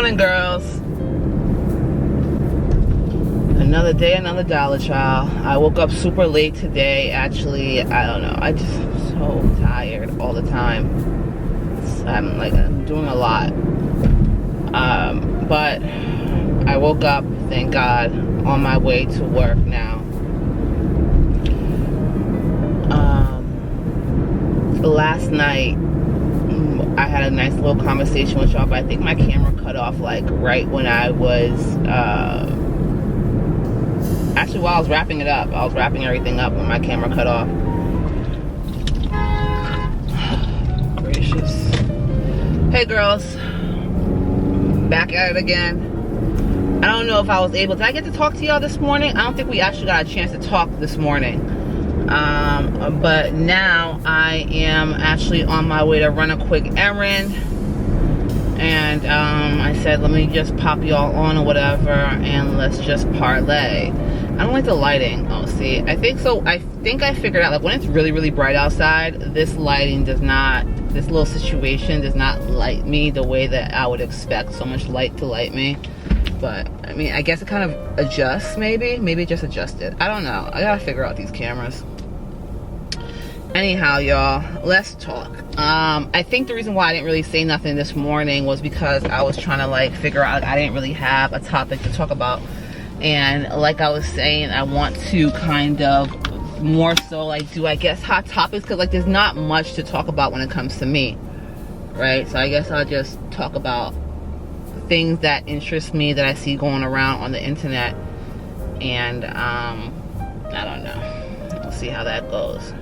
morning, girls. Another day, another dollar, child. I woke up super late today. Actually, I don't know. I just am so tired all the time. I'm doing a lot. But I woke up, thank God, on my way to work now. Last night, I had a nice little conversation with y'all, but I think my camera cut off like right when I was actually while I was wrapping it up. I was wrapping everything up when my camera cut off. Gracious. Hey girls, back at it again. I don't know if I was able, did I get to talk to y'all this morning? I don't think we actually got a chance to talk this morning. But now I am actually on my way to run a quick errand, and I said let me just pop y'all on or whatever and let's just parlay. I don't like the lighting. Oh, see, I think so. I think I figured out, like, when it's really bright outside, this lighting does not, this little situation does not light me the way that I would expect so much light to light me. But I mean, I guess it kind of adjusts, maybe it just adjusted. I don't know. I gotta figure out these cameras. Anyhow, y'all, let's talk. I think the reason why I didn't really say nothing this morning was because I was trying to like figure out, like, I didn't really have a topic to talk about. And like I was saying, I want to kind of more so like do, I guess, hot topics, because like there's not much to talk about when it comes to me, right? So I guess I'll just talk about things that interest me, that I see going around on the internet. And I don't know, we'll see how that goes.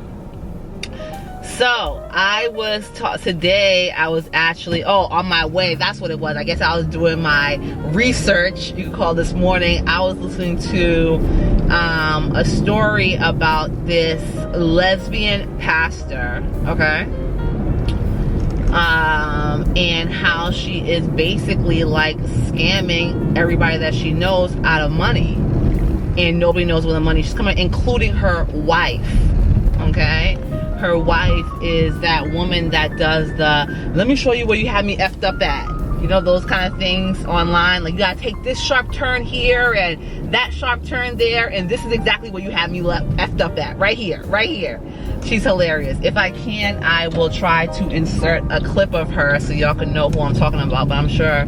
So I was today I was actually on my way, that's what it was. I guess I was doing my research, you could call this morning. I was listening to a story about this lesbian pastor, okay, and how she is basically like scamming everybody that she knows out of money, and nobody knows where the money she's coming, including her wife, okay? Her wife is that woman that does the, let me show you where you have me effed up at. You know, those kind of things online. Like, you gotta take this sharp turn here and that sharp turn there, and this is exactly where you have me effed up at. Right here, right here. She's hilarious. If I can, I will try to insert a clip of her so y'all can know who I'm talking about. But I'm sure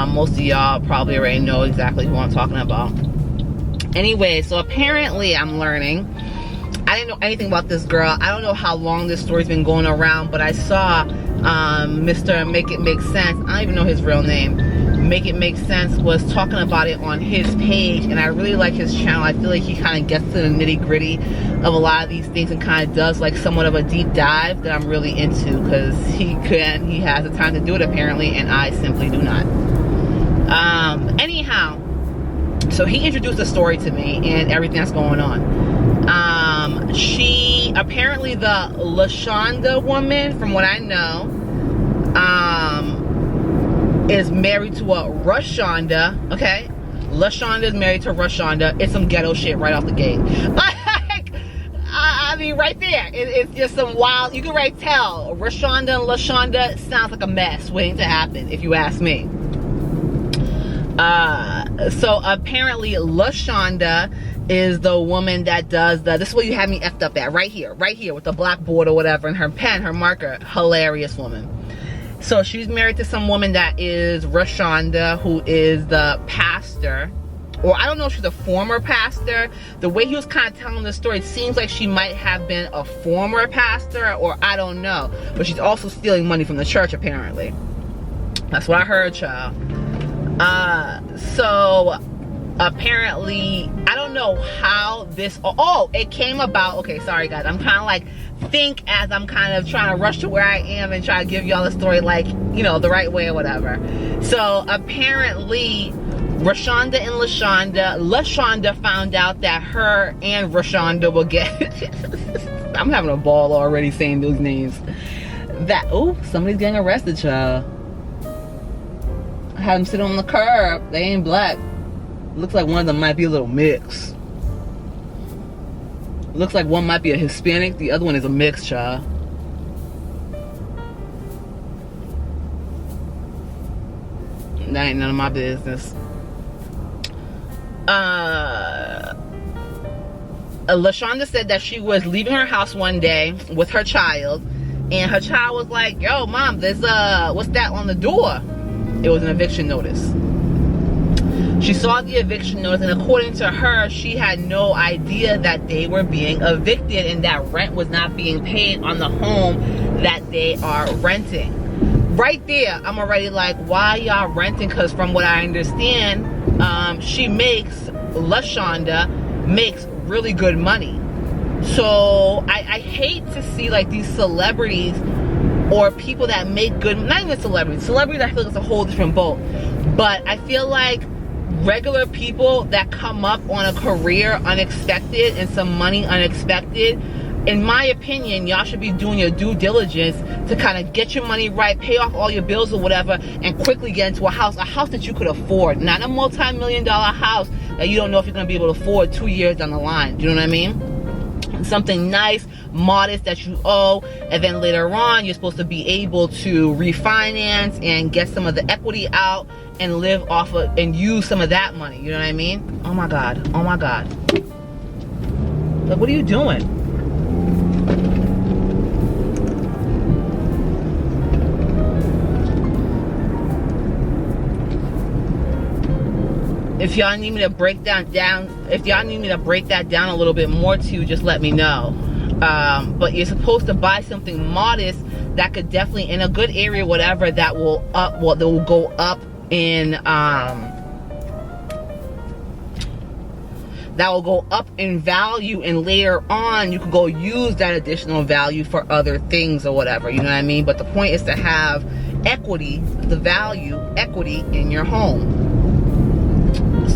most of y'all probably already know exactly who I'm talking about. Anyway, so apparently I'm learning, I didn't know anything about this girl. I don't know how long this story's been going around, but I saw Mr. Make It Make Sense, I don't even know his real name, Make It Make Sense, was talking about it on his page, and I really like his channel. I feel like he kind of gets to the nitty gritty of a lot of these things and kind of does like somewhat of a deep dive that I'm really into, because he has the time to do it apparently, and I simply do not. Anyhow, so he introduced the story to me and everything that's going on. She apparently, the LaShonda woman, from what I know, is married to a Rushonda, okay? LaShonda is married to Rushonda. It's some ghetto shit right off the gate. Like, I mean, right there, it's just some wild, you can right tell, Rushonda and LaShonda sounds like a mess waiting to happen, if you ask me. So apparently LaShonda is the woman that does the, this is where you have me effed up at, right here with the blackboard or whatever, and her pen, her marker. Hilarious woman. So she's married to some woman that is Rushonda, who is the pastor, or I don't know if she's a former pastor. The way he was kind of telling the story, it seems like she might have been a former pastor, or I don't know, but she's also stealing money from the church apparently. That's what I heard, child. So apparently, I don't know how this, it came about. Okay, sorry guys, I'm kind of like, think as I'm kind of trying to rush to where I am and try to give y'all the story like, you know, the right way or whatever. So apparently Rushonda and LaShonda found out that her and Rushonda will get I'm having a ball already saying those names. That, oh, somebody's getting arrested, child. I had them sit on the curb. They ain't black. Looks like one of them might be a little mixed. Looks like one might be a Hispanic, the other one is a mixed, child. That ain't none of my business. LaShonda said that she was leaving her house one day with her child, and her child was like, yo, mom, there's what's that on the door? It was an eviction notice. She saw the eviction notice, and according to her, she had no idea that they were being evicted and that rent was not being paid on the home that they are renting. Right there, I'm already like, why y'all renting? Because from what I understand, LaShonda makes really good money. So I hate to see like these celebrities or people that make good, not even celebrities. I feel like it's a whole different boat. But I feel like regular people that come up on a career unexpected and some money unexpected, in my opinion, y'all should be doing your due diligence to kind of get your money right, pay off all your bills or whatever, and quickly get into a house that you could afford, not a multi-million-dollar house that you don't know if you're going to be able to afford 2 years down the line. Do you know what I mean? Something nice, modest that you owe, and then later on you're supposed to be able to refinance and get some of the equity out and live off of and use some of that money. You know what I mean? Oh my god, oh my god. Like, what are you doing? If y'all need me to break that down a little bit more too, just let me know. But you're supposed to buy something modest that could definitely, in a good area, whatever, that will go up in value, and later on you could go use that additional value for other things or whatever. You know what I mean? But the point is to have equity, equity in your home.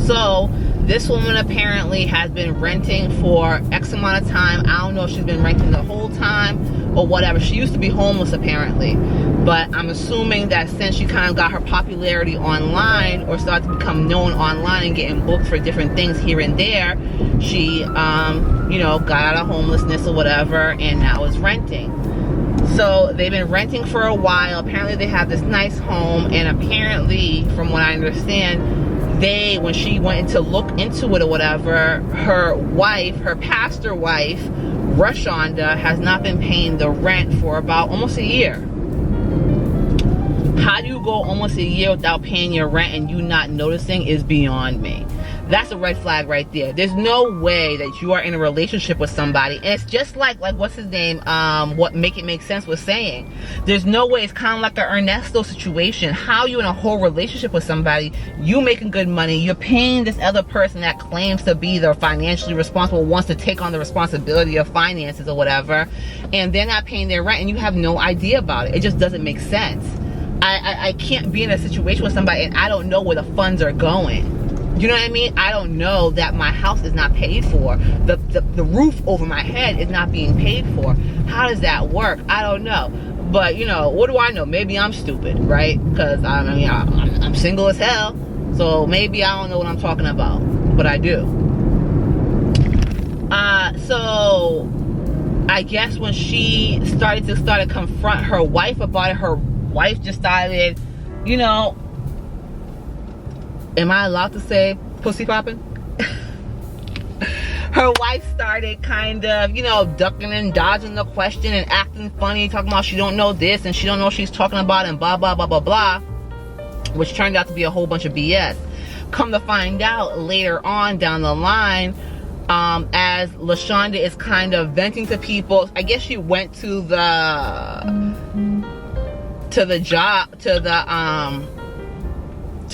So this woman apparently has been renting for X amount of time. I don't know if she's been renting the whole time or whatever. She used to be homeless apparently, but I'm assuming that since she kind of got her popularity online or started to become known online and getting booked for different things here and there, she you know, got out of homelessness or whatever and now is renting. So they've been renting for a while. Apparently they have this nice home, and apparently, from what I understand, when she went to look into it or whatever, her wife, her pastor wife, LaShonda, has not been paying the rent for about almost a year. How do you go almost a year without paying your rent and you not noticing is beyond me. That's a red flag right there. There's no way that you are in a relationship with somebody, and it's just like what's his name, what Make It Make Sense was saying. There's no way. It's kind of like an Ernesto situation. How are you in a whole relationship with somebody, you making good money, you're paying this other person that claims to be the financially responsible, wants to take on the responsibility of finances or whatever, and they're not paying their rent and you have no idea about it. It just doesn't make sense. I can't be in a situation with somebody and I don't know where the funds are going. You know what I mean? I don't know that my house is not paid for. The roof over my head is not being paid for. How does that work? I don't know. But, you know, what do I know? Maybe I'm stupid, right? Because, I mean, I'm single as hell. So maybe I don't know what I'm talking about. But I do. So I guess when she started to confront her wife about it, her wife decided, you know, am I allowed to say pussy popping? Her wife started kind of, you know, ducking and dodging the question and acting funny, talking about she don't know this and she don't know what she's talking about and blah, blah, blah, blah, blah, which turned out to be a whole bunch of BS. Come to find out later on down the line, as LaShonda is kind of venting to people, I guess she went to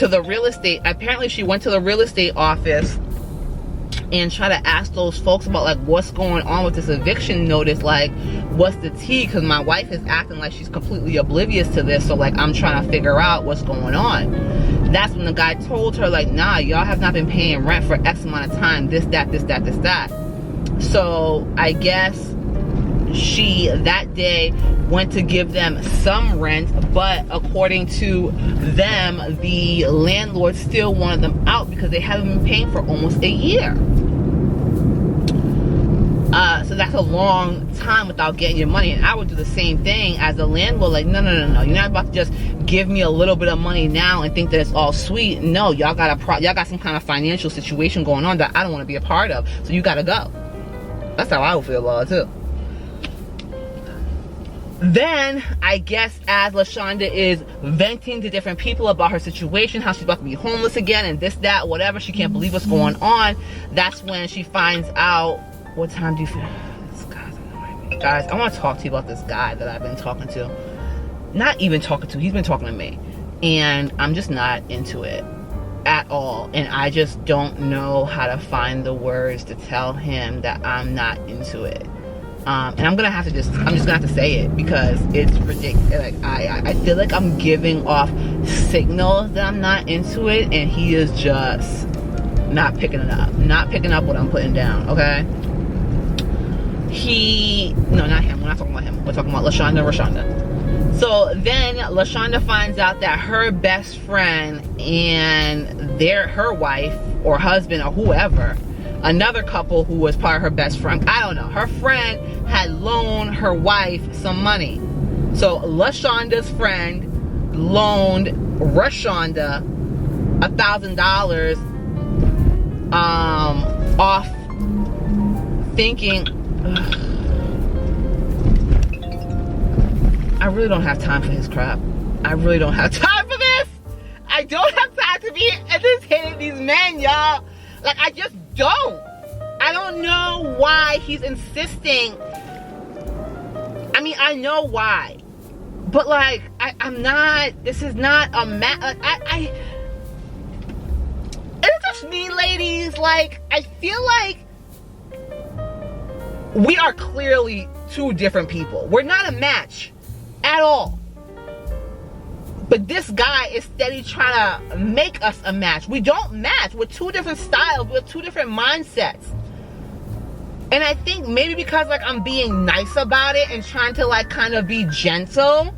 the real estate. Apparently she went to the real estate office and try to ask those folks about like what's going on with this eviction notice, like what's the tea, because my wife is acting like she's completely oblivious to this, so like I'm trying to figure out what's going on. That's when the guy told her like, nah, y'all have not been paying rent for X amount of time, this, that, this, that, this, that. So I guess she that day went to give them some rent, but according to them, the landlord still wanted them out because they haven't been paying for almost a year. So that's a long time without getting your money. And I would do the same thing as the landlord. Like, no, you're not about to just give me a little bit of money now and think that it's all sweet. No, y'all got some kind of financial situation going on that I don't want to be a part of, so you gotta go. That's how I would feel about it too. Then, I guess as LaShonda is venting to different people about her situation, how she's about to be homeless again and this, that, whatever, she can't believe what's going on, that's when she finds out, what time do you feel? This guy's annoying me. Guys, I want to talk to you about this guy that I've been talking to. Not even talking to, he's been talking to me. And I'm just not into it at all. And I just don't know how to find the words to tell him that I'm not into it. And I'm just gonna have to say it because it's ridiculous. Like I feel like I'm giving off signals that I'm not into it, and he is just not picking it up. Not picking up what I'm putting down, okay? No, not him. We're not talking about him. We're talking about Rashonda. So then LaShonda finds out that her best friend and her wife or husband or whoever, another couple who was part of her best friend, I don't know, her friend had loaned her wife some money. So LaShonda's friend loaned Rashonda $1,000 off, thinking, I really don't have time for his crap. I really don't have time for this. I don't have time to be entertaining these men, y'all. Like, I just don't. I don't know why he's insisting. I mean, I know why. But, like, I'm not, this is not a like, it's just me, ladies. Like, I feel like we are clearly two different people. We're not a match at all. But this guy is steady trying to make us a match. We don't match. We're two different styles. We're two different mindsets. And I think maybe because, like, I'm being nice about it and trying to, like, kind of be gentle,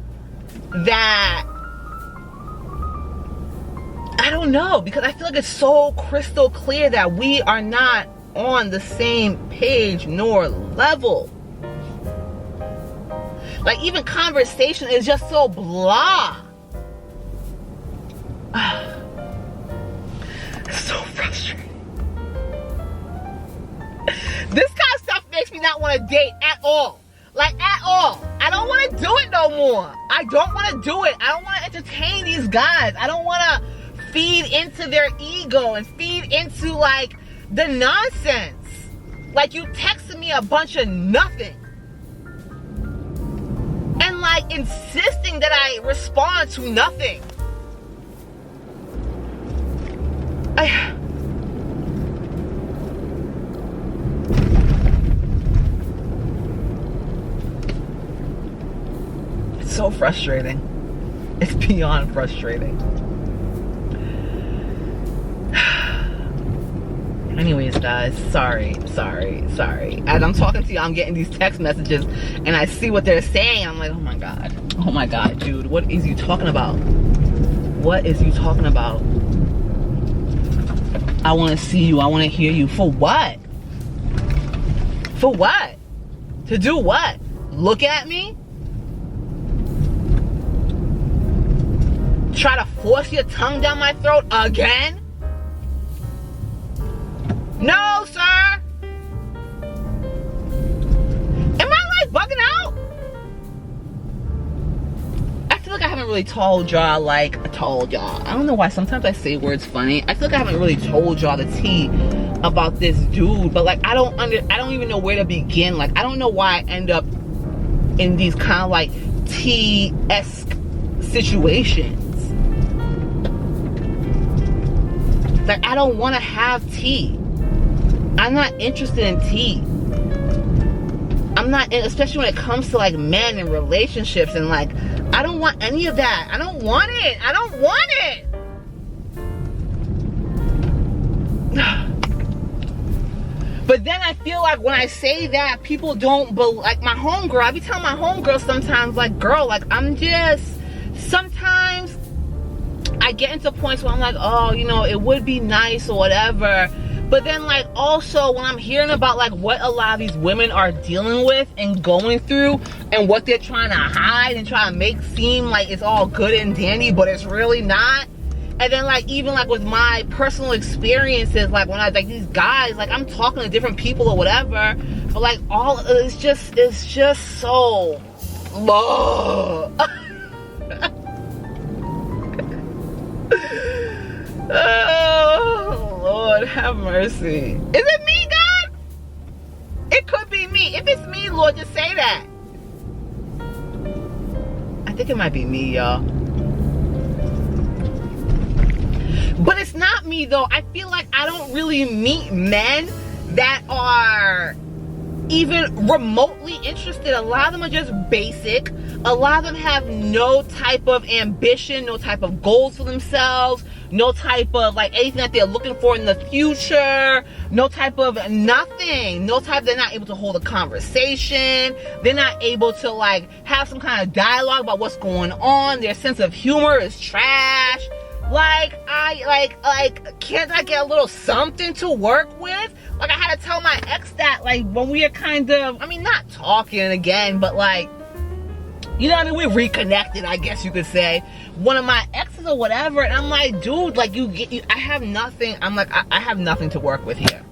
that, I don't know, because I feel like it's so crystal clear that we are not on the same page nor level. Like, even conversation is just so blah. It's so frustrating. This kind of stuff makes me not want to date at all. Like, at all. I don't want to do it no more. I don't want to do it. I don't want to entertain these guys. I don't want to feed into their ego and feed into, like, the nonsense. Like, you texted me a bunch of nothing. And, like, insisting that I respond to nothing. It's so frustrating. It's beyond frustrating. Anyways, guys, sorry. As I'm talking to you, I'm getting these text messages and I see what they're saying. I'm like, oh my god, dude, what is you talking about? What is you talking about? I want to see you. I want to hear you. For what? For what? To do what? Look at me? Try to force your tongue down my throat again? No, sir. Am I, like, bugging out? I feel like I haven't really told y'all, I don't know why sometimes I say words funny. I feel like I haven't really told y'all the tea about this dude, but, like, I don't even know where to begin. Like, I don't know why I end up in these kind of, like, tea-esque situations. Like, I don't want to have tea. I'm not interested in tea. I'm not, especially when it comes to, like, men and relationships, and, like, I don't want any of that. I don't want it. I don't want it. But then I feel like when I say that, people don't believe. Like, my homegirl, I be telling my homegirl sometimes, like, girl, like, sometimes I get into points where I'm like, oh, you know, it would be nice or whatever, But then like also when I'm hearing about like what a lot of these women are dealing with and going through and what they're trying to hide and try to make seem like it's all good and dandy, but it's really not. And then like even like with my personal experiences, like when I like these guys, like I'm talking to different people or whatever, but like all it's just so oh Lord, have mercy. Is it me, God? It could be me. If it's me, Lord, just say that. I think it might be me, y'all. But it's not me though. I feel like I don't really meet men that are even remotely interested. A lot of them are just basic. A lot of them have no type of ambition, no type of goals for themselves, no type of like anything that they're looking for in the future, no type of nothing, they're not able to hold a conversation, they're not able to like have some kind of dialogue about what's going on, their sense of humor is trash. Like, can't I get a little something to work with? Like, I had to tell my ex that, like, when we are kind of, I mean, not talking again, but like, you know what I mean? We're reconnected, I guess you could say. One of my exes or whatever, and I'm like, dude, like, I have nothing. I'm like, I have nothing to work with here.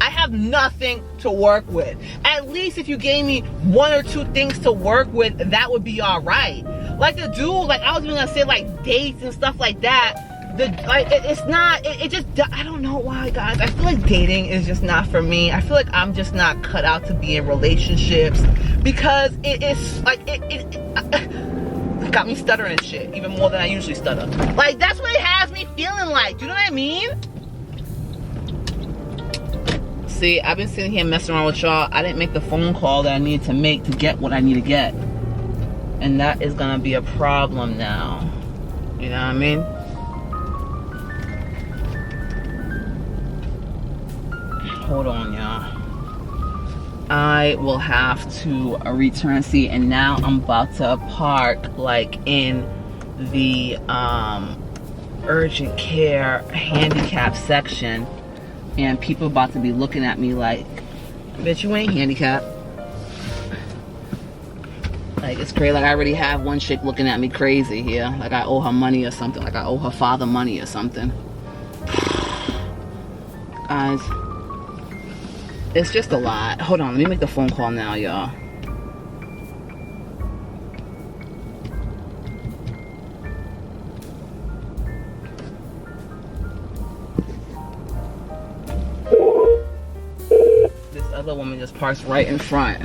I have nothing to work with. At least if you gave me 1 or 2 things to work with, that would be all right. Like the dude, like I was even gonna say like dates and stuff like that. It just, I don't know why, guys. I feel like dating is just not for me. I feel like I'm just not cut out to be in relationships because it's like, it got me stuttering and shit, even more than I usually stutter. Like that's what it has me feeling like. Do you know what I mean? See, I've been sitting here messing around with y'all. I didn't make the phone call that I needed to make to get what I need to get. And that is gonna be a problem now. You know what I mean? Hold on, y'all. I will have to return. See, and now I'm about to park like in the urgent care handicap section. And people about to be looking at me like, bitch, you ain't handicapped. Like, it's crazy. Like, I already have one chick looking at me crazy here. Like, I owe her money or something. Like, I owe her father money or something. Guys, it's just a lot. Hold on, let me make the phone call now, y'all. This other woman just parks right in front.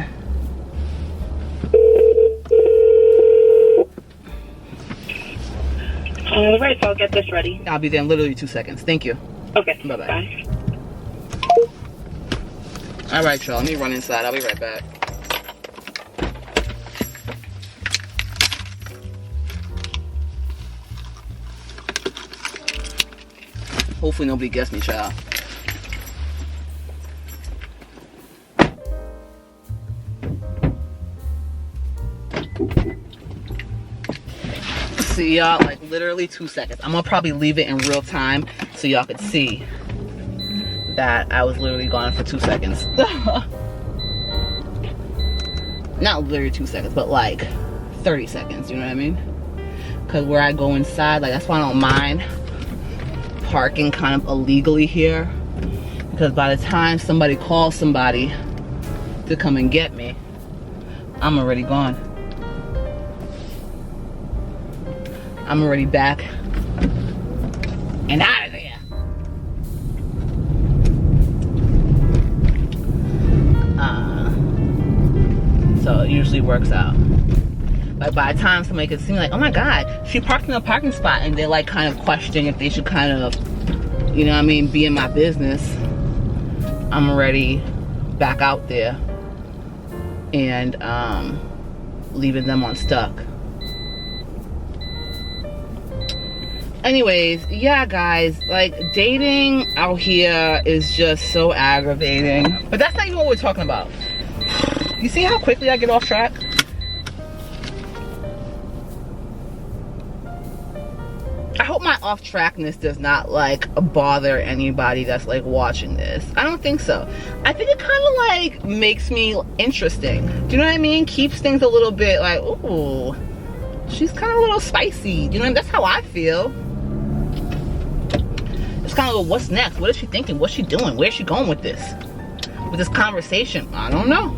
Right, so I'll get this ready. I'll be there in literally 2 seconds. Thank you. Okay. Bye-bye. Bye. All right, y'all. Let me run inside. I'll be right back. Hopefully nobody gets me, child. See y'all, like literally 2 seconds. I'm gonna probably leave it in real time so y'all could see that I was literally gone for 2 seconds. Not literally 2 seconds, but like 30 seconds, you know what I mean? Because where I go inside, like that's why I don't mind parking kind of illegally here. Because by the time somebody calls somebody to come and get me, I'm already gone. I'm already back and out of there. So it usually works out. Like by the time somebody could see me like, oh my God, she parked in a parking spot, and they're like kind of questioning if they should kind of, you know what I mean, be in my business. I'm already back out there and leaving them unstuck. Anyways, yeah guys, like dating out here is just so aggravating. But that's not even what we're talking about. You see how quickly I get off track? I hope hope my off trackness does not like bother anybody that's like watching this. I don't think so. I think it kind of like makes me interesting. Do you know what I mean? Keeps things a little bit like, ooh, she's kind of a little spicy. Do you know? That's how I feel. It's kind of like, what's next? What is she thinking? What's she doing? Where's she going with this? With this conversation? I don't know.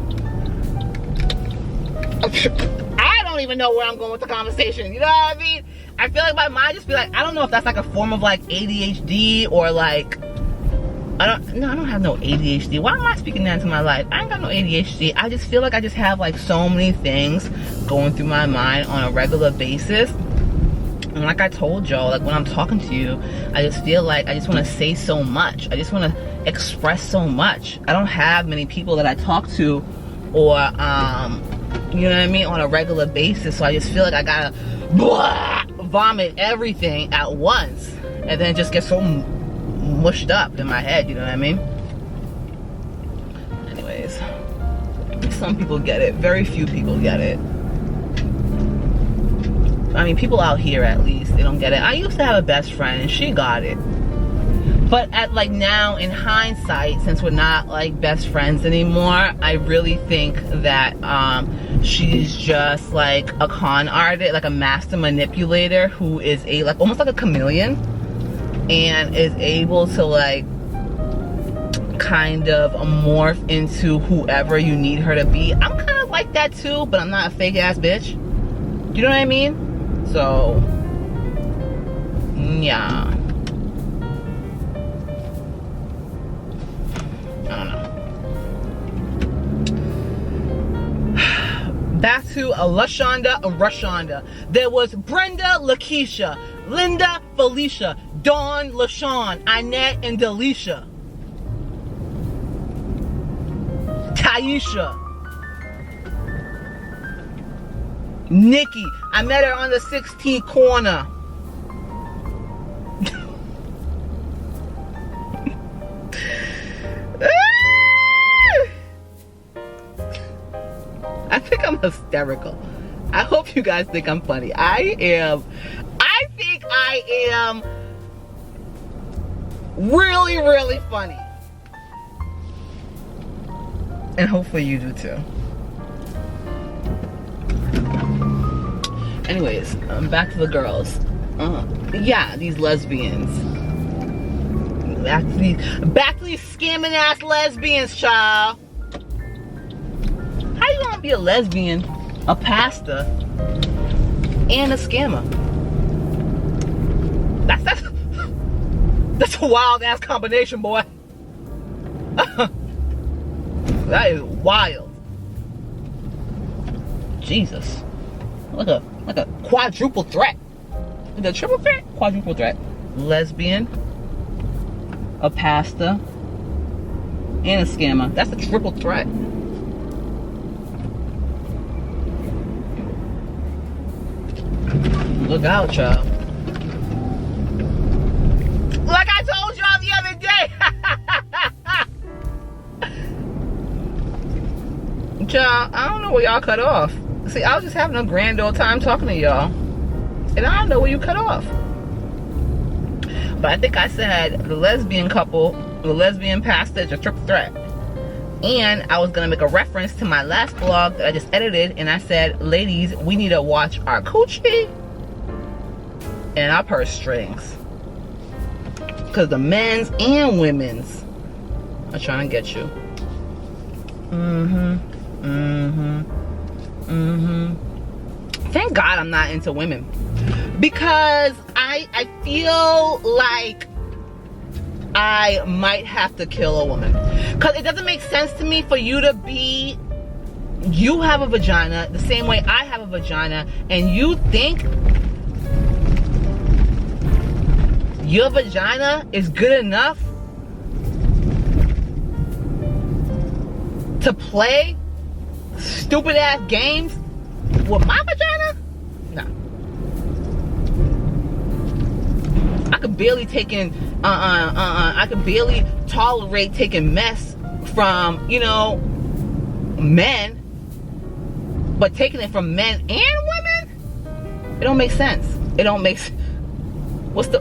I don't even know where I'm going with the conversation. You know what I mean? I feel like my mind just be like, I don't know if that's like a form of like ADHD or like, I don't have no ADHD. Why am I speaking that into my life? I ain't got no ADHD. I just feel like I just have like so many things going through my mind on a regular basis. And like I told y'all, like when I'm talking to you, I just feel like I just want to say so much. I just want to express so much. I don't have many people that I talk to or, you know what I mean, on a regular basis. So I just feel like I gotta vomit everything at once and then just get so mushed up in my head, you know what I mean? Anyways, some people get it. Very few people get it. I mean, people out here at least, they don't get it. I used to have a best friend and she got it. But at like now in hindsight, since we're not like best friends anymore, I really think that she's just like a con artist, like a master manipulator who is a like almost like a chameleon and is able to like kind of morph into whoever you need her to be. I'm kind of like that too, but I'm not a fake ass bitch. Do you know what I mean? So yeah. Back to LaShonda and Rashonda. There was Brenda, Lakeisha, Linda, Felicia, Dawn, LaShawn, Annette, and Delisha. Taisha. Nikki. I met her on the 16th corner. I think I'm hysterical. I hope you guys think I'm funny. I think I am really, really funny. And hopefully you do too. Anyways, back to the girls. Yeah, these lesbians. Back to these scamming ass lesbians, child. How you gonna be a lesbian, a pastor, and a scammer? That's a wild ass combination, boy. That is wild. Jesus. Like a quadruple threat. Is it a triple threat? Quadruple threat. Lesbian, a pastor, and a scammer. That's a triple threat. Look out, y'all. Like I told y'all the other day. Y'all, I don't know where y'all cut off. See, I was just having a grand old time talking to y'all. And I don't know where you cut off. But I think I said the lesbian couple, the lesbian pastor is a triple threat. And I was going to make a reference to my last vlog that I just edited. And I said, ladies, we need to watch our coochie and our purse strings. Because the men's and women's are trying to get you. Thank God I'm not into women. Because I feel like I might have to kill a woman. Because it doesn't make sense to me for you to be, you have a vagina the same way I have a vagina, and you think your vagina is good enough to play stupid ass games with my vagina? No. I could barely take in I could barely tolerate taking mess from, you know, men, but taking it from men and women, it don't make sense. It don't make sense. What's the...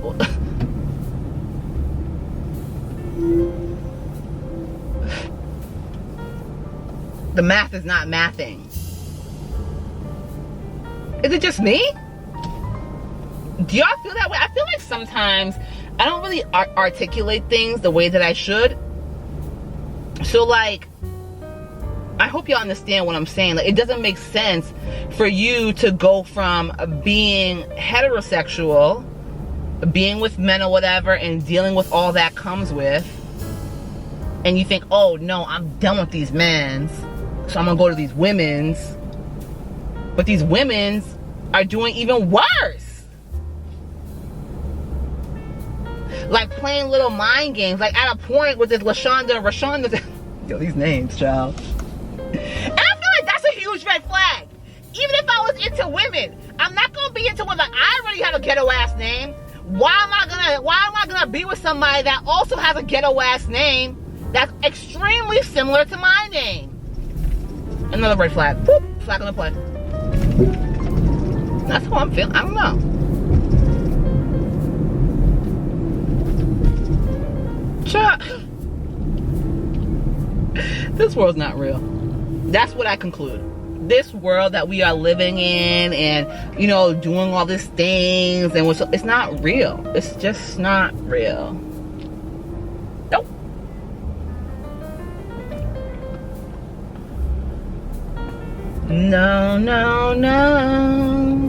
The math is not mathing. Is it just me? Do y'all feel that way? I feel like sometimes I don't really articulate things the way that I should. So like, I hope y'all understand what I'm saying. Like, it doesn't make sense for you to go from being heterosexual, being with men or whatever, and dealing with all that comes with, and you think, oh no, I'm done with these men's, so I'm gonna go to these women's. But these women's are doing even worse. Like playing little mind games. Like at a point with this LaShonda and Rashonda. Yo, these names, child. And I feel like that's a huge red flag. Even if I was into women, I'm not gonna be into women. I already have a ghetto ass name. Why am I gonna be with somebody that also has a ghetto ass name that's extremely similar to my name? Another red flag. Whoop, flag on the play. That's how I'm feeling. I don't know. This world's not real. That's what I conclude. This world that we are living in, and you know, doing all these things, and it's not real. It's just not real. Nope. No, no, no.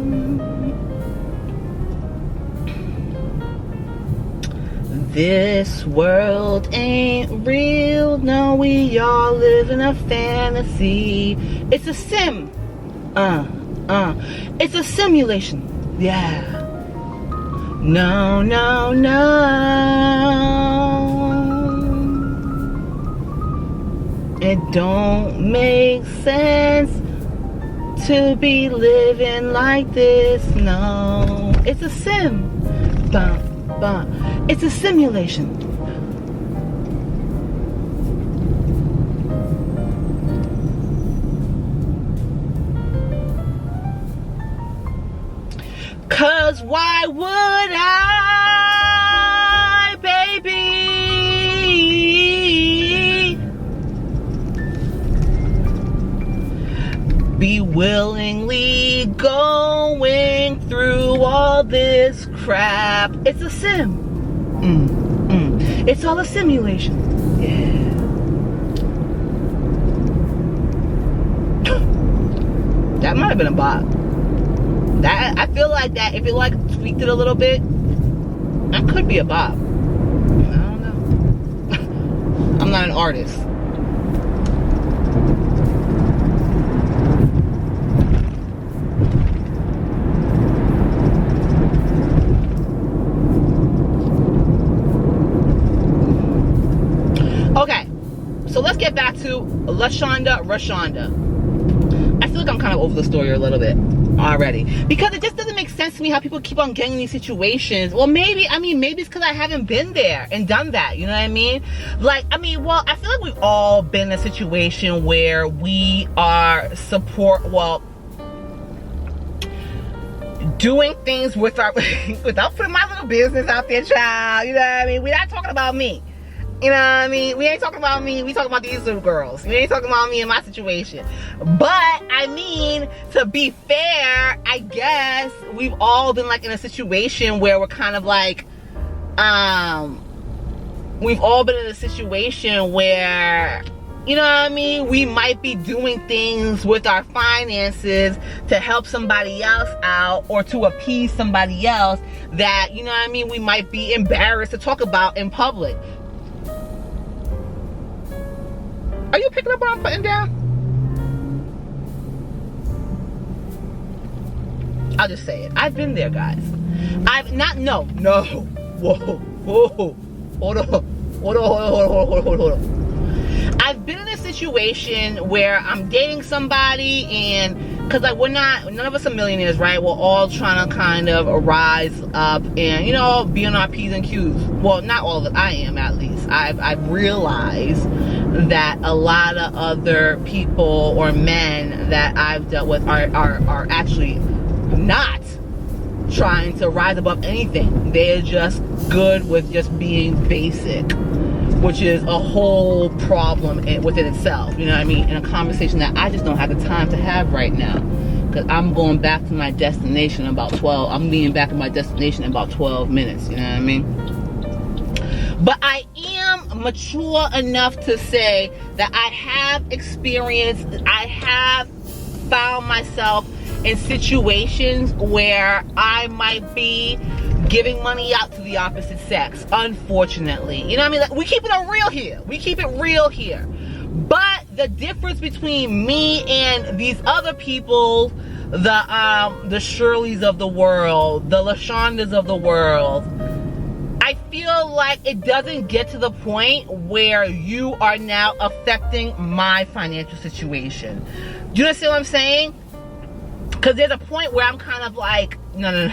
This world ain't real. No, we all live in a fantasy. It's a sim. It's a simulation. Yeah. No, no, no. It don't make sense to be living like this. No, it's a sim. It's a simulation. Cause why would I, baby, be willingly going through all this crap? It's a sim. It's all a simulation. Yeah. That might have been a bop. That, I feel like that if it like tweaked it a little bit, that could be a bop. I don't know. I'm not an artist. Okay, so let's get back to LaShonda Rashonda. I feel like I'm kind of over the story a little bit already, because it just doesn't make sense to me how people keep on getting in these situations. Well, maybe it's because I haven't been there and done that, you know what I mean? Like, I feel like we've all been in a situation where we are doing things with our without putting my little business out there, child, you know what I mean? We're not talking about me. You know what I mean? We ain't talking about me. We talking about these little girls. We ain't talking about me and my situation. But, I mean, to be fair, I guess we've all been, like, in a situation where we're kind of, like, we've all been in a situation where, you know what I mean, we might be doing things with our finances to help somebody else out or to appease somebody else that, you know what I mean, we might be embarrassed to talk about in public. Are you picking up what I'm putting down? I'll just say it. I've been there, guys. No. Whoa. Hold on. I've been in a situation where I'm dating somebody, and because like none of us are millionaires, right? We're all trying to kind of rise up and, you know, be on our P's and Q's. Well, not all of it. I am, at least. I've realized that a lot of other people or men that I've dealt with are actually not trying to rise above anything. They're just good with just being basic, which is a whole problem within itself, you know what I mean? And a conversation that I just don't have the time to have right now, because I'm going back to my destination in about 12. I'm being back at my destination in about 12 minutes, you know what I mean? But I am mature enough to say that I have experienced, I have found myself in situations where I might be giving money out to the opposite sex, unfortunately. You know what I mean? Like, we keep it real here. We keep it real here. But the difference between me and these other people, the Shirleys of the world, the LaShondas of the world, I feel like it doesn't get to the point where you are now affecting my financial situation. Do you understand what I'm saying? Because there's a point where I'm kind of like, no.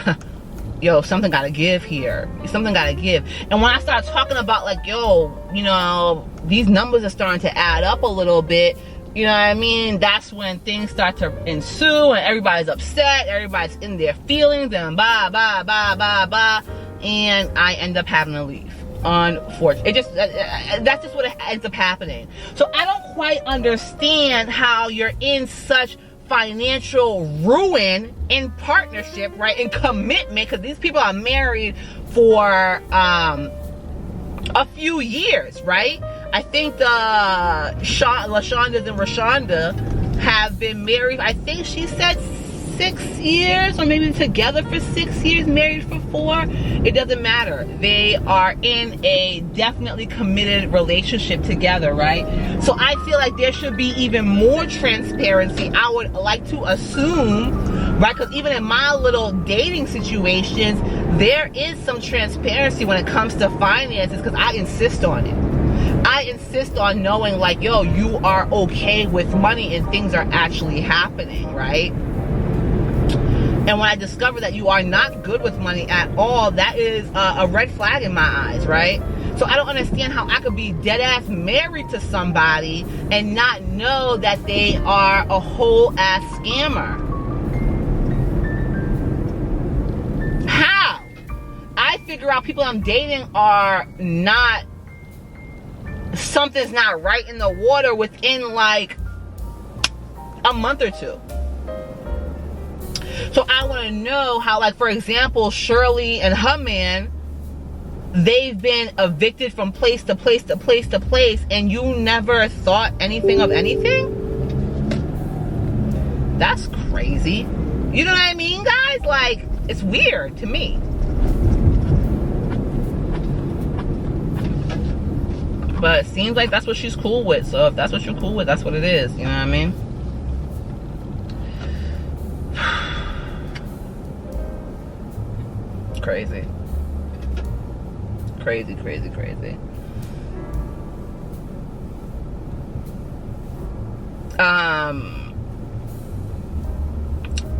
Yo, something gotta give here. Something gotta give. And when I start talking about like, yo, you know, these numbers are starting to add up a little bit, you know what I mean? That's when things start to ensue and everybody's upset, everybody's in their feelings and blah, blah, blah, blah, blah. And I end up having to leave. Unfortunately. That's just what ends up happening. So I don't quite understand how you're in such financial ruin in partnership, right, in commitment, because these people are married for a few years, right? I think the LaShondas and Rashonda have been married, I think she said 6 years, or maybe together for 6 years, married for 4. It doesn't matter. They are in a definitely committed relationship together, right? So I feel like there should be even more transparency. I would like to assume, right? Because even in my little dating situations, there is some transparency when it comes to finances, because I insist on it. I insist on knowing like, yo, you are okay with money and things are actually happening, right? And when I discover that you are not good with money at all, that is a red flag in my eyes, right? So I don't understand how I could be dead ass married to somebody and not know that they are a whole ass scammer. How? I figure out people I'm dating are not, something's not right in the water within like a month or two. So I want to know how, like, for example, Shirley and her man, they've been evicted from place to place to place to place, and you never thought anything of anything? That's crazy. You know what I mean, guys? Like, it's weird to me. But it seems like that's what she's cool with. So if that's what you're cool with, that's what it is. You know what I mean? Crazy. Crazy, crazy, crazy.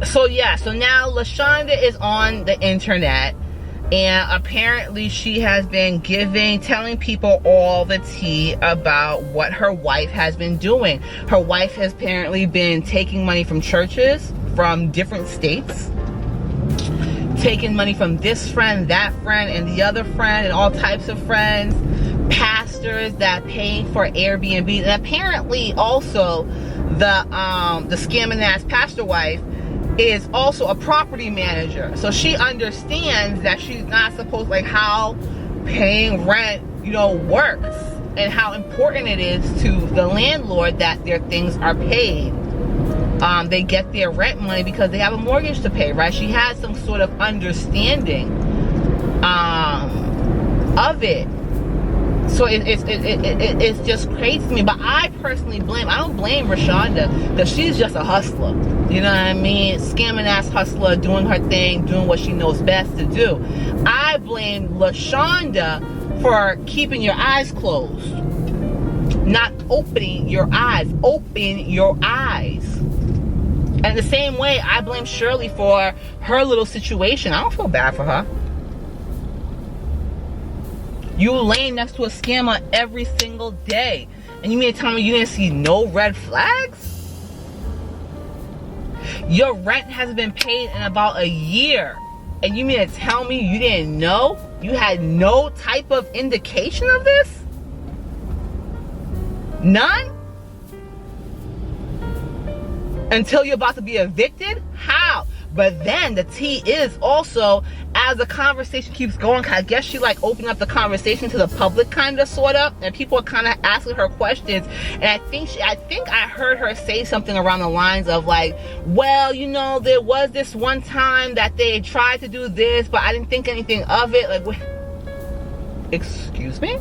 So yeah, so now LaShonda is on the internet, and apparently she has been telling people all the tea about what her wife has been doing. Her wife has apparently been taking money from churches from different states, taking money from this friend, that friend, and the other friend, and all types of friends, pastors that paying for Airbnb, and apparently also the scamming ass pastor wife is also a property manager. So she understands that she's not supposed, like, how paying rent, you know, works, and how important it is to the landlord that their things are paid. They get their rent money because they have a mortgage to pay, right? She has some sort of understanding of it. So it's just crazy to me. But I personally I don't blame Rashonda, because she's just a hustler. You know what I mean? Scamming ass hustler, doing her thing, doing what she knows best to do. I blame LaShonda for keeping your eyes closed. Not opening your eyes. Open your eyes. And the same way, I blame Shirley for her little situation. I don't feel bad for her. You laying next to a scammer every single day, and you mean to tell me you didn't see no red flags? Your rent hasn't been paid in about a year. And you mean to tell me you didn't know? You had no type of indication of this? None? Until you're about to be evicted? How? But then the tea is also, as the conversation keeps going, I guess she like opened up the conversation to the public kind of sort of, and people are kind of asking her questions. And I think I heard her say something around the lines of like, well, you know, there was this one time that they tried to do this, but I didn't think anything of it. Like, excuse me?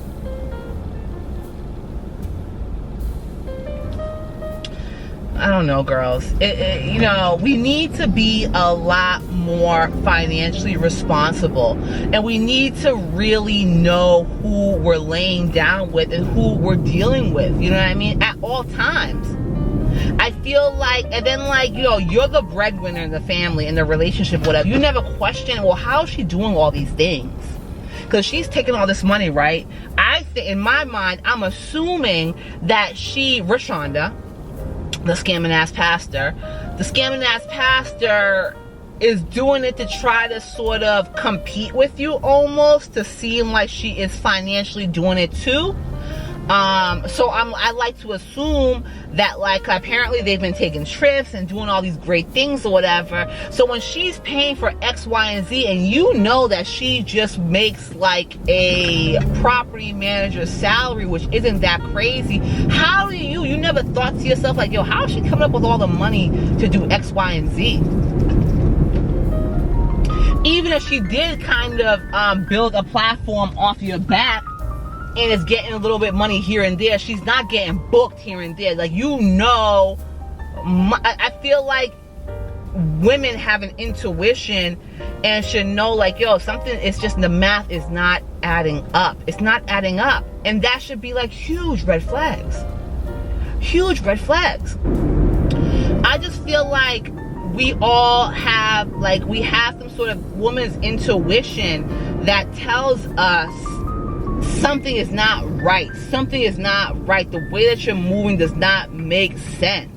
I don't know, girls. You know, we need to be a lot more financially responsible, and we need to really know who we're laying down with and who we're dealing with. You know what I mean? At all times. I feel like, and then like, you know, you're the breadwinner in the family, in the relationship, whatever. You never question, well, how is she doing all these things? Because she's taking all this money, right? I think, in my mind, I'm assuming that Rashonda, the scamming ass pastor is doing it to try to sort of compete with you, almost to seem like she is financially doing it too. So I like to assume that, like, apparently they've been taking trips and doing all these great things or whatever. So when she's paying for X, Y, and Z, and you know that she just makes like a property manager's salary, which isn't that crazy, how do you never thought to yourself like, yo, how is she coming up with all the money to do X, Y, and Z? Even if she did kind of build a platform off your back, and is getting a little bit money here and there, she's not getting booked here and there. Like, you know, I feel like women have an intuition and should know, like, yo, something is just, the math is not adding up. It's not adding up. And that should be like huge red flags. Huge red flags. I just feel like we all have, like, we have some sort of woman's intuition that tells us something is not right. Something is not right. The way that you're moving does not make sense.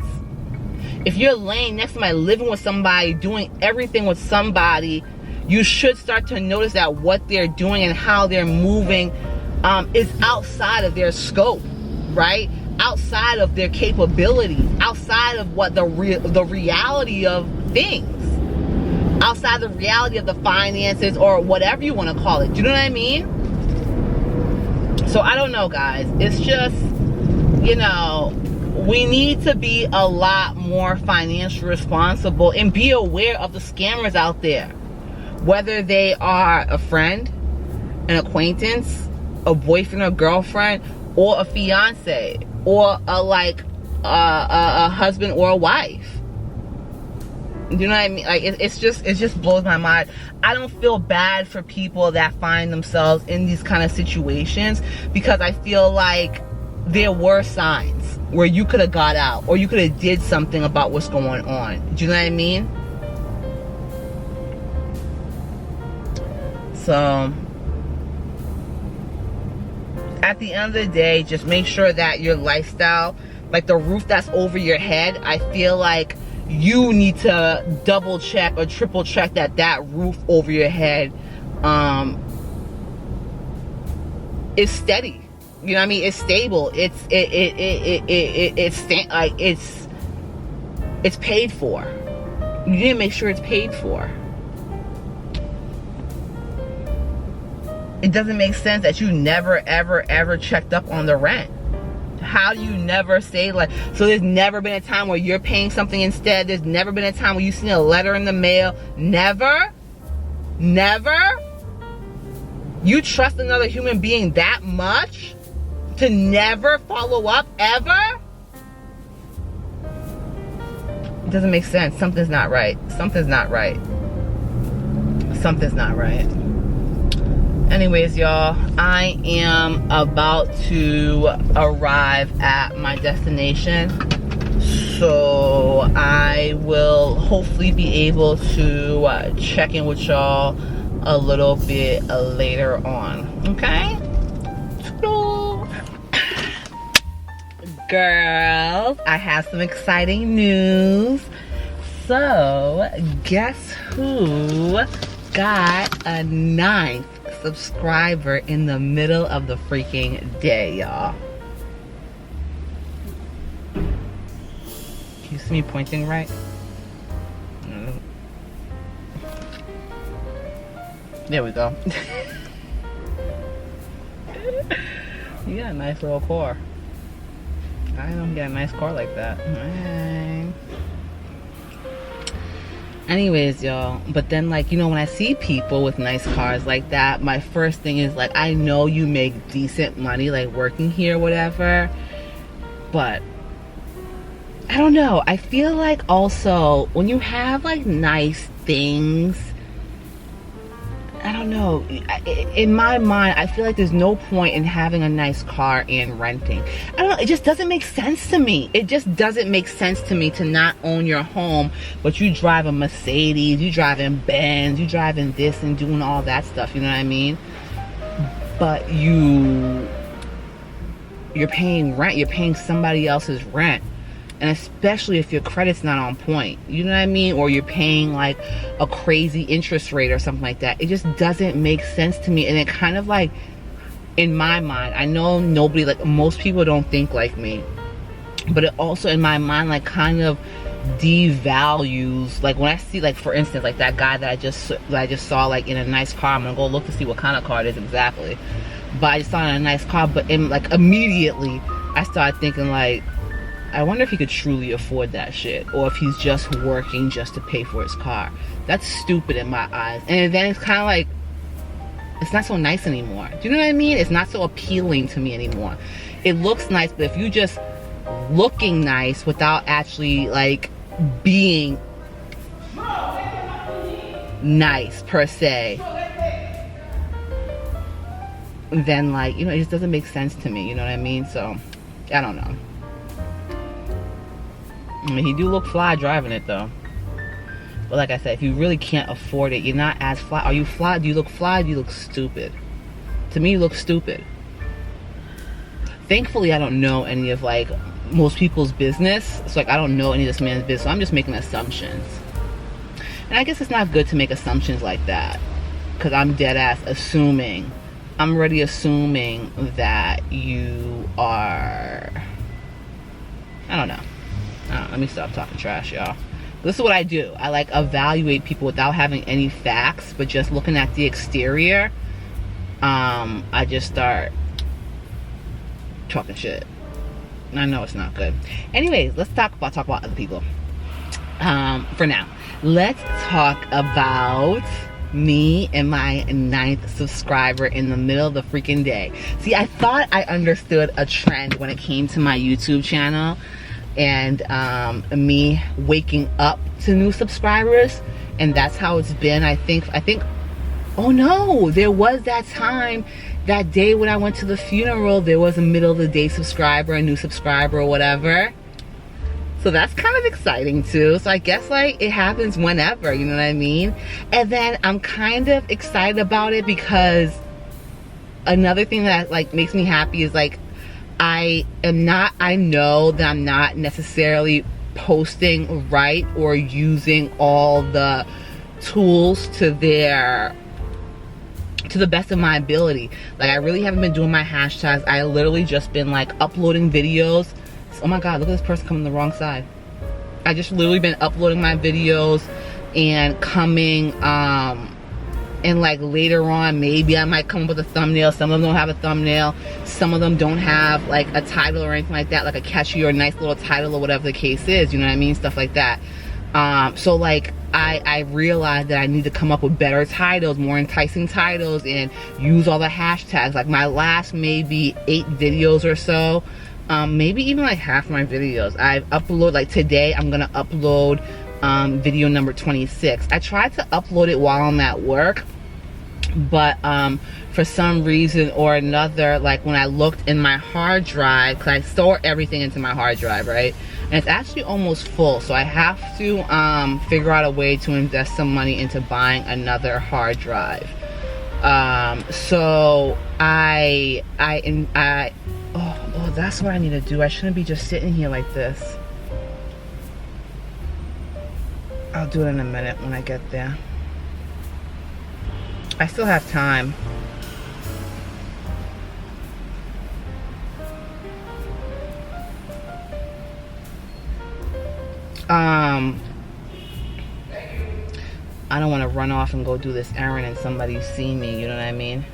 If you're laying next to somebody, living with somebody, doing everything with somebody, you should start to notice that what they're doing and how they're moving is outside of their scope, right? Outside of their capability, outside of what the reality of things, outside the reality of the finances or whatever you want to call it. Do you know what I mean? So I don't know, guys. It's just, you know, we need to be a lot more financially responsible and be aware of the scammers out there. Whether they are a friend, an acquaintance, a boyfriend or girlfriend, or a fiance, or a husband or a wife. You know what I mean? Like, it just blows my mind. I don't feel bad for people that find themselves in these kind of situations, because I feel like there were signs where you could have got out, or you could have did something about what's going on. Do you know what I mean? So at the end of the day, just make sure that your lifestyle, like the roof that's over your head, I feel like you need to double check or triple check that roof over your head is steady. You know what I mean? It's stable. It's paid for. You need to make sure it's paid for. It doesn't make sense that you never ever checked up on the rent. How do you never say, like, so there's never been a time where you're paying something instead? There's never been a time where you've seen a letter in the mail? Never? Never? You trust another human being that much to never follow up ever? It doesn't make sense. Something's not right. Something's not right. Something's not right. Anyways, y'all, I am about to arrive at my destination, so I will hopefully be able to check in with y'all a little bit later on. Okay? Girls, I have some exciting news. So, guess who got a 9th subscriber in the middle of the freaking day, y'all. Can you see me pointing right? There we go. You got a nice little car. I don't get a nice car like that. Anyways, y'all, but then, like, you know, when I see people with nice cars like that, my first thing is like, I know you make decent money, like working here, whatever, but I don't know. I feel like also when you have like nice things, I don't know, in my mind, I feel like there's no point in having a nice car and renting. I don't know, it just doesn't make sense to me. It just doesn't make sense to me to not own your home, but you drive a Mercedes, you driving Benz, you driving this and doing all that stuff, you know what I mean? But you're paying rent, you're paying somebody else's rent. And especially if your credit's not on point, you know what I mean? Or you're paying like a crazy interest rate or something like that. It just doesn't make sense to me. And it kind of like, in my mind, I know nobody, like most people don't think like me, but it also in my mind like kind of devalues, like when I see, like for instance, like that guy that I just saw like in a nice car. I'm gonna go look to see what kind of car it is exactly. But I just saw it in a nice car, but in like immediately I started thinking like, I wonder if he could truly afford that shit, or if he's just working just to pay for his car. That's stupid in my eyes. And then it's kind of like, it's not so nice anymore. Do you know what I mean? It's not so appealing to me anymore. It looks nice, but if you just looking nice without actually like being nice per se, then like, you know, it just doesn't make sense to me. You know what I mean? So I don't know. I mean, he do look fly driving it though. But like I said, if you really can't afford it, you're not as fly. Are you fly? Do you look fly? Do you look stupid? To me, you look stupid. Thankfully, I don't know any of like most people's business. So like, I don't know any of this man's business. So I'm just making assumptions. And I guess it's not good to make assumptions like that, because I'm dead ass assuming. I'm already assuming that you are, I don't know. Let me stop talking trash, y'all. This is what I do. I like evaluate people without having any facts, but just looking at the exterior. I just start talking shit. And I know it's not good. Anyways, let's talk about other people. For now, let's talk about me and my 9th subscriber in the middle of the freaking day. See, I thought I understood a trend when it came to my YouTube channel. And me waking up to new subscribers, and that's how it's been. I think oh no, there was that time, that day when I went to the funeral, there was a middle of the day subscriber, a new subscriber or whatever. So that's kind of exciting too. So I guess like it happens whenever, you know what I mean? And then I'm kind of excited about it because another thing that like makes me happy is like, I know that I'm not necessarily posting right or using all the tools to the best of my ability. Like I really haven't been doing my hashtags. I literally just been like uploading videos. Oh my God, look at this person coming the wrong side. I just literally been uploading my videos and coming, and like later on maybe I might come up with a thumbnail. Some of them don't have a thumbnail, some of them don't have like a title or anything like that, like a catchy or nice little title or whatever the case is, you know what I mean, stuff like that. So like I realized that I need to come up with better titles, more enticing titles, and use all the hashtags. Like my last maybe 8 videos or so, maybe even like half my videos, I've uploaded. Like today I'm gonna upload video number 26. I tried to upload it while I'm at work, but for some reason or another, like when I looked in my hard drive, because I store everything into my hard drive, right, and it's actually almost full, so I have to figure out a way to invest some money into buying another hard drive. So oh Lord, that's what I need to do. I shouldn't be just sitting here like this. I'll do it in a minute when I get there. I still have time. I don't want to run off and go do this errand and somebody see me, you know what I mean?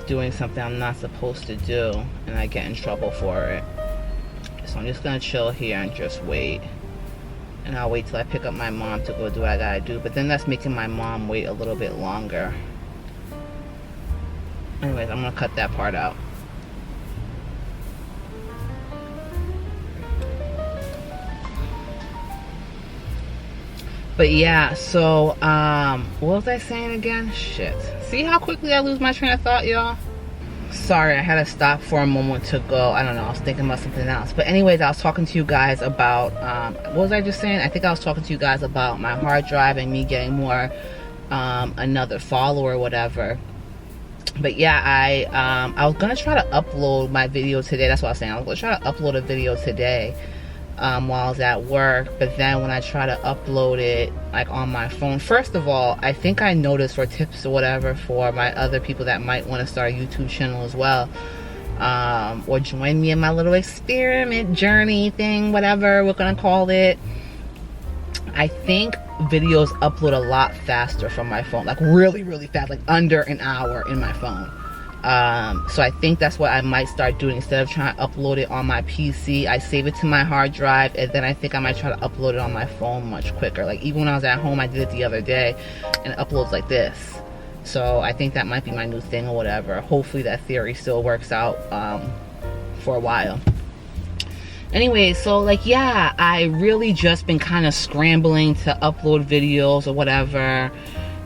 Doing something I'm not supposed to do and I get in trouble for it. So I'm just gonna chill here and just wait. And I'll wait till I pick up my mom to go do what I gotta do. But then that's making my mom wait a little bit longer. Anyways, I'm gonna cut that part out. But yeah, so what was I saying again? Shit. See how quickly I lose my train of thought, y'all? Sorry, I had to stop for a moment to go. I don't know, I was thinking about something else. But anyways, I was talking to you guys about what was I just saying? I think I was talking to you guys about my hard drive and me getting more another follower or whatever. But yeah, I was gonna try to upload my video today. That's what I was saying. I was gonna try to upload a video today while I was at work, but then when I try to upload it like on my phone, first of all, I think I noticed, for tips or whatever for my other people that might want to start a YouTube channel as well, or join me in my little experiment journey thing, whatever we're gonna call it, I think videos upload a lot faster from my phone, like really fast, like under an hour in my phone. So I think that's what I might start doing. Instead of trying to upload it on my PC, I save it to my hard drive, and then I think I might try to upload it on my phone much quicker. Like even when I was at home, I did it the other day, and it uploads like this. So I think that might be my new thing or whatever. Hopefully that theory still works out for a while. Anyway, so like, yeah, I really just been kind of scrambling to upload videos or whatever,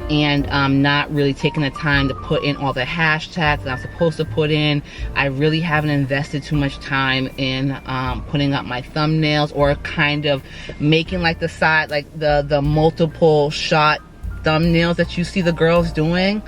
and not really taking the time to put in all the hashtags that I'm supposed to put in. I really haven't invested too much time in putting up my thumbnails, or kind of making like the side, like the multiple shot thumbnails that you see the girls doing,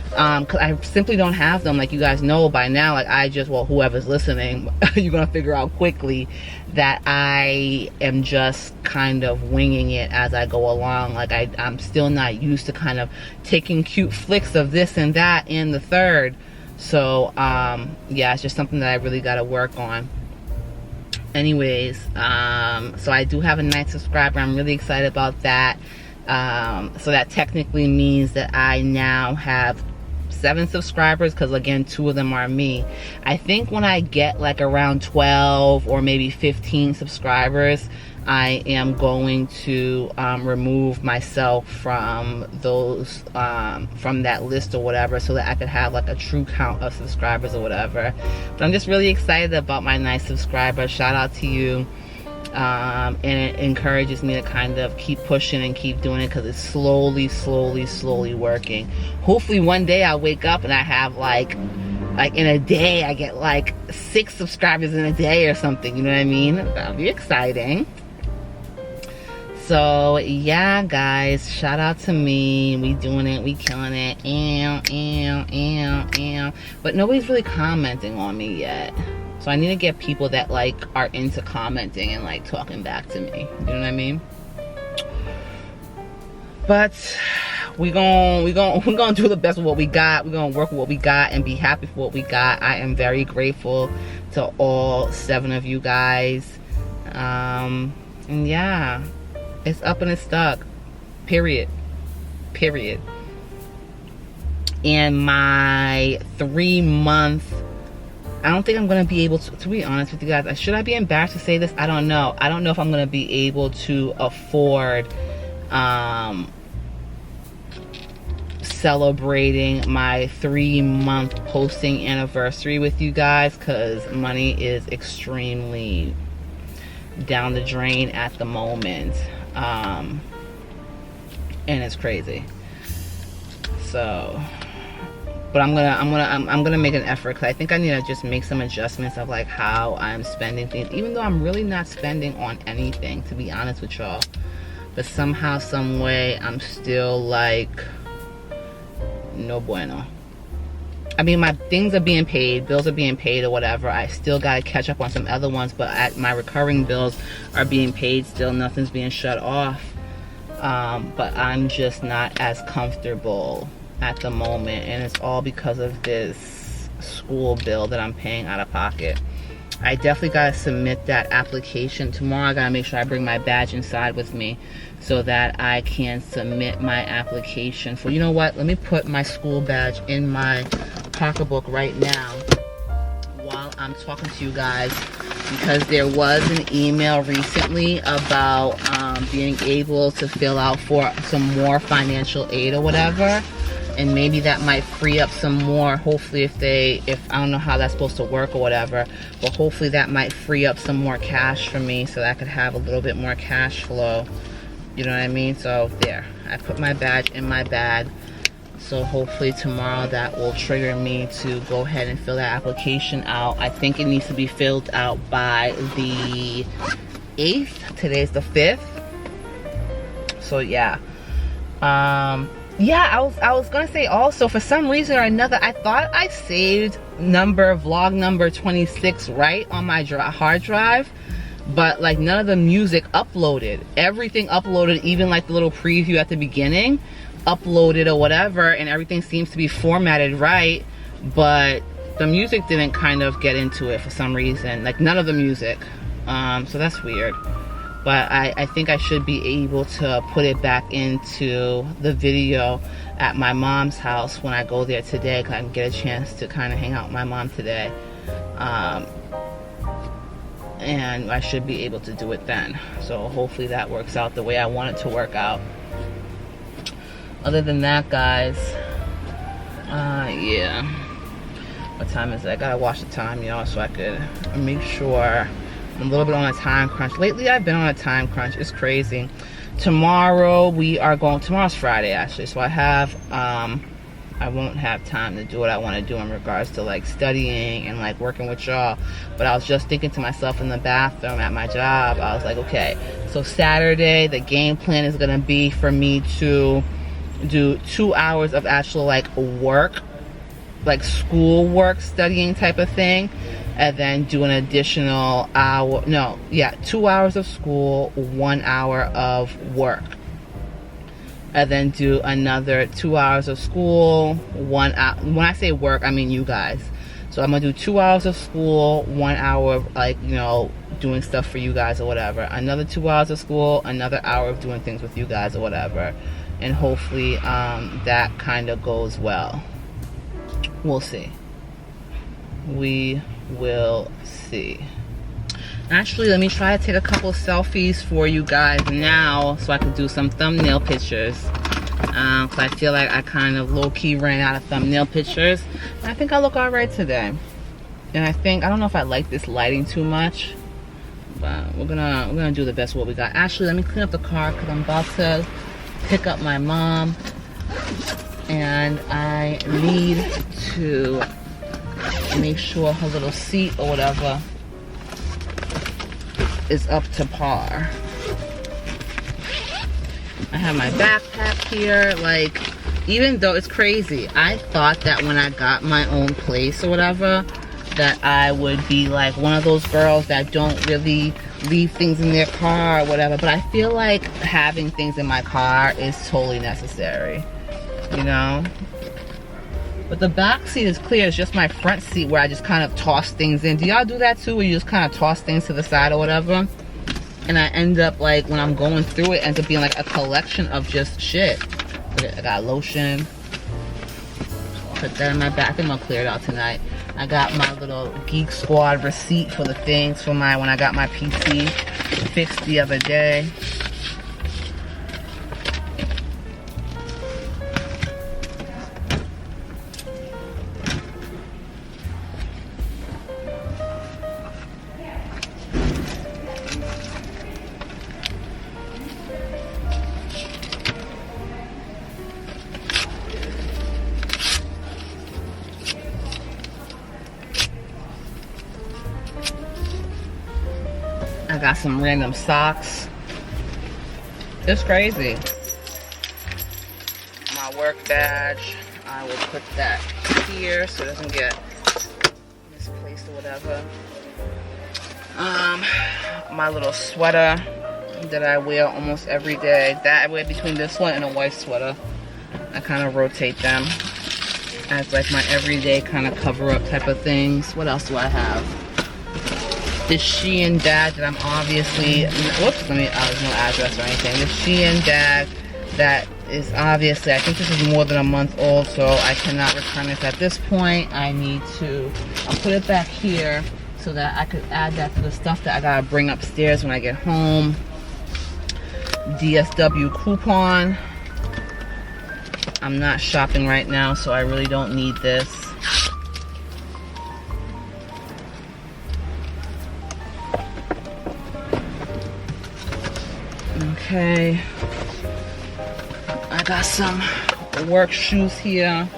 because I simply don't have them. Like you guys know by now, like I just, well, whoever's listening, you're gonna figure out quickly that I am just kind of winging it as I go along. Like I'm still not used to kind of taking cute flicks of this and that and the third. So yeah, it's just something that I really got to work on. Anyways, so I do have a 9th subscriber. I'm really excited about that. So that technically means that I now have 7 subscribers, because again, 2 of them are me. I think when I get like around 12 or maybe 15 subscribers, I am going to remove myself from those from that list or whatever, so that I could have like a true count of subscribers or whatever. But I'm just really excited about my 9th subscriber. Shout out to you. And it encourages me to kind of keep pushing and keep doing it, because it's slowly working. Hopefully one day I'll wake up and I have like in a day I get like 6 subscribers in a day or something, you know what I mean? That'll be exciting. So yeah, guys, shout out to me. We doing it, we killing it. But nobody's really commenting on me yet. So I need to get people that like are into commenting and like talking back to me. You know what I mean? But we gonna do the best with what we got. We're gonna work with what we got and be happy for what we got. I am very grateful to all 7 of you guys. And yeah, it's up and it's stuck. Period. And my 3-month, I don't think I'm going to be able to be honest with you guys. Should I be embarrassed to say this? I don't know. I don't know if I'm going to be able to afford celebrating my 3-month posting anniversary with you guys, because money is extremely down the drain at the moment. And it's crazy. So, but I'm gonna make an effort, because I think I need to just make some adjustments of like how I'm spending things, even though I'm really not spending on anything, to be honest with y'all. But somehow, some way, I'm still like no bueno. I mean, my things are being paid, bills are being paid or whatever. I still gotta catch up on some other ones, but my recurring bills are being paid still. Nothing's being shut off. But I'm just not as comfortable at the moment, and it's all because of this school bill that I'm paying out of pocket. I definitely gotta submit that application tomorrow. I gotta make sure I bring my badge inside with me so that I can submit my application for, you know what, let me put my school badge in my pocketbook right now while I'm talking to you guys, because there was an email recently about being able to fill out for some more financial aid or whatever, and maybe that might free up some more. Hopefully if I don't know how that's supposed to work or whatever, but hopefully that might free up some more cash for me so that I could have a little bit more cash flow, you know what I mean? So there, I put my badge in my bag. So hopefully tomorrow that will trigger me to go ahead and fill that application out. I think it needs to be filled out by the 8th. Today's the 5th. So yeah. Yeah, I was gonna say also, for some reason or another, I thought I saved vlog number 26 right on my hard drive, but like none of the music uploaded. Everything uploaded, even like the little preview at the beginning uploaded or whatever, and everything seems to be formatted right, but the music didn't kind of get into it for some reason, like none of the music. So that's weird, but I think I should be able to put it back into the video at my mom's house when I go there today, because I can get a chance to kind of hang out with my mom today, and I should be able to do it then. So hopefully that works out the way I want it to work out. Other than that, guys, yeah, what time is it? I gotta watch the time, y'all, so I could make sure I'm a little bit on a time crunch. Lately I've been on a time crunch. It's crazy. Tomorrow tomorrow's Friday actually, so I won't have time to do what I want to do in regards to like studying and like working with y'all. But I was just thinking to myself in the bathroom at my job, I was like, okay, so Saturday the game plan is gonna be for me to do 2 hours of actual like work, like school work, studying type of thing, and then do an additional 2 hours of school, 1 hour of work, and then do another 2 hours of school, 1 hour. When I say work, I mean you guys. So I'm gonna do 2 hours of school, 1 hour of like, you know, doing stuff for you guys or whatever, another 2 hours of school, another hour of doing things with you guys or whatever, and hopefully that kind of goes well. We'll see. We will see. Actually, let me try to take a couple selfies for you guys now so I can do some thumbnail pictures, because I feel like I kind of low-key ran out of thumbnail pictures. I think I look all right today, and I don't know if I like this lighting too much, but we're gonna do the best what we got. Actually, let me clean up the car because I'm about to pick up my mom, and I need to make sure her little seat or whatever is up to par. I have my backpack here. Like, even though it's crazy, I thought that when I got my own place or whatever, that I would be like one of those girls that don't really leave things in their car or whatever, but I feel like having things in my car is totally necessary, you know? But the back seat is clear. It's just my front seat where I just kind of toss things in. Do y'all do that too, where you just kind of toss things to the side or whatever? And I end up like, when I'm going through it, ends up being like a collection of just shit. I got lotion. Put that in my back. I think I'm gonna clear it out tonight. I got my little Geek Squad receipt for the things for when I got my PC fixed the other day. I got some random socks. It's crazy. My work badge, I will put that here so it doesn't get misplaced or whatever. My little sweater that I wear almost every day. That I wear between this one and a white sweater. I kind of rotate them as like my everyday kind of cover up type of things. What else do I have? This Shein bag that I'm obviously, whoops, there's no address or anything. This Shein bag that is obviously, I think this is more than a month old, so I cannot return this at this point. I need to, I'll put it back here so that I could add that to the stuff that I gotta bring upstairs when I get home. DSW coupon. I'm not shopping right now, so I really don't need this. Okay. I got some work shoes here.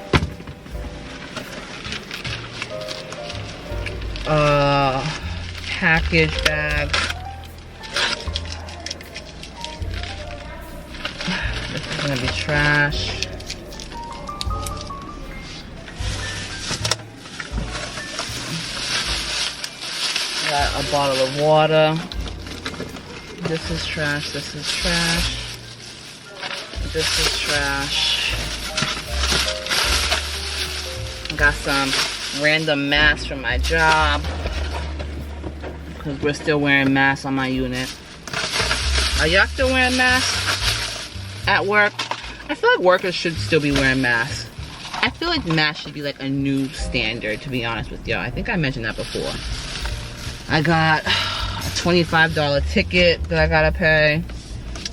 Package bag. This is gonna be trash. Got a bottle of water. This is trash. This is trash. This is trash. Got some random masks from my job because we're still wearing masks on my unit. Are y'all still wearing masks at work? I feel like workers should still be wearing masks. I feel like masks should be like a new standard, to be honest with y'all. I think I mentioned that before. I got a $25 ticket that I gotta pay.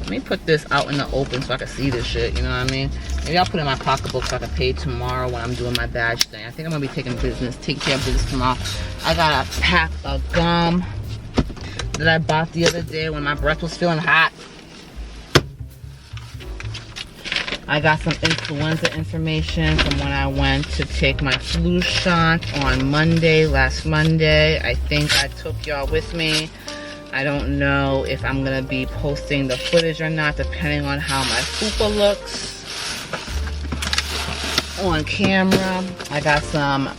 Let me put this out in the open so I can see this shit, you know what I mean? Maybe I'll put it in my pocketbook so I can pay tomorrow when I'm doing my badge thing. I think I'm gonna be taking care of business tomorrow. I got a pack of gum that I bought the other day when my breath was feeling hot. I got some influenza information from when I went to take my flu shot on Monday, last Monday. I think I took y'all with me. I don't know if I'm gonna be posting the footage or not, depending on how my fupa looks on camera. I got some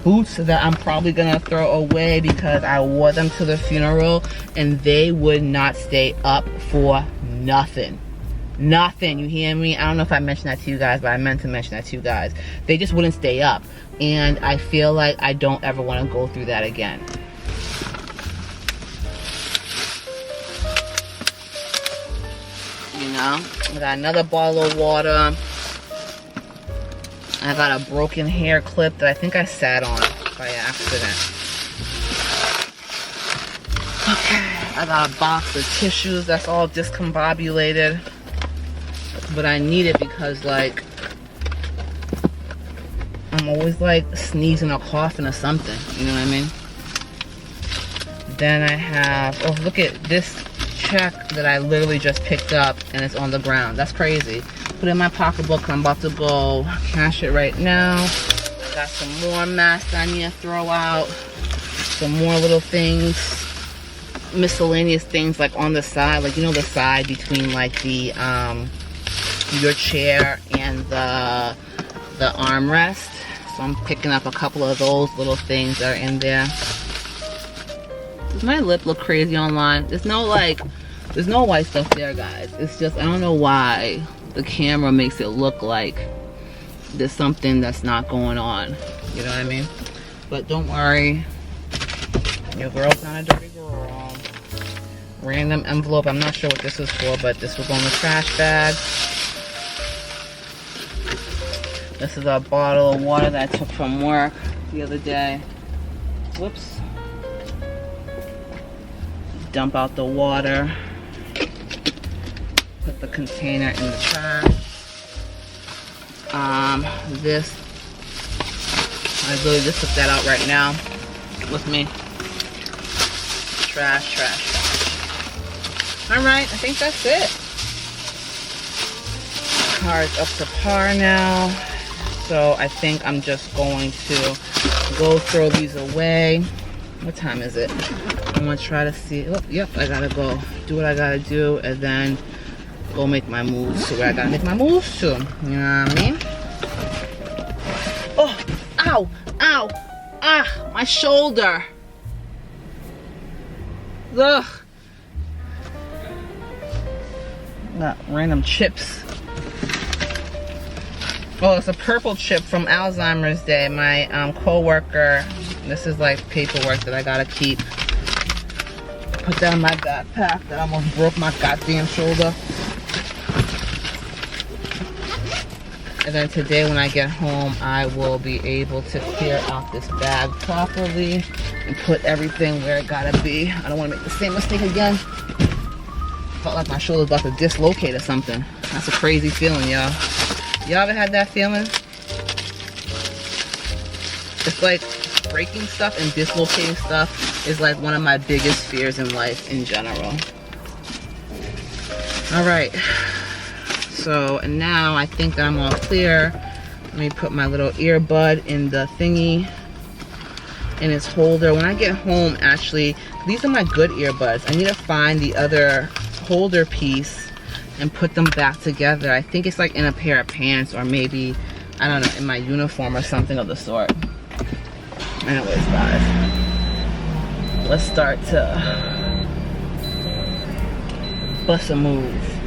boots that I'm probably gonna throw away because I wore them to the funeral and they would not stay up for nothing. Nothing, you hear me? I don't know if I mentioned that to you guys, but I meant to mention that to you guys. They just wouldn't stay up. And I feel like I don't ever want to go through that again. You know? I got another bottle of water. I got a broken hair clip that I think I sat on by accident. Okay, I got a box of tissues that's all discombobulated. But I need it because, like, I'm always, like, sneezing or coughing or something. You know what I mean? Then I have, oh, look at this check that I literally just picked up and it's on the ground. That's crazy. Put it in my pocketbook. I'm about to go cash it right now. I got some more masks I need to throw out. Some more little things. Miscellaneous things, like, on the side. Like, you know, the side between, like, the, your chair and the armrest. So I'm picking up a couple of those little things that are in there. Does my lip look crazy online? There's no white stuff there, guys. It's just, I don't know why the camera makes it look like there's something that's not going on. You know what I mean? But don't worry, your girl's not a dirty girl. Random envelope. I'm not sure what this is for, but this will go in the trash bag. This is a bottle of water that I took from work the other day. Whoops. Dump out the water. Put the container in the trash. This, I literally just took that out right now with me. Trash, trash, trash. Alright, I think that's it. Car is up to par now. So I think I'm just going to go throw these away. What time is it? I'm gonna try to see. Oh, yep, I gotta go do what I gotta do and then go make my moves to where I gotta make my moves to. You know what I mean? Oh, ow, ow, ah, my shoulder. Ugh. Got random chips Oh, it's a purple chip from Alzheimer's Day. My co-worker, this is like paperwork that I gotta keep. Put that in my backpack that almost broke my goddamn shoulder. And then today when I get home, I will be able to clear out this bag properly and put everything where it gotta be. I don't wanna make the same mistake again. Felt like my shoulder's about to dislocate or something. That's a crazy feeling, y'all. Y'all ever had that feeling? It's like breaking stuff and dislocating stuff is like one of my biggest fears in life in general. All right. So now I think that I'm all clear. Let me put my little earbud in the thingy, in its holder. When I get home, actually, these are my good earbuds. I need to find the other holder piece and put them back together. I think it's like in a pair of pants, or maybe, I don't know, in my uniform or something of the sort. Anyways, guys, let's start to bust a move.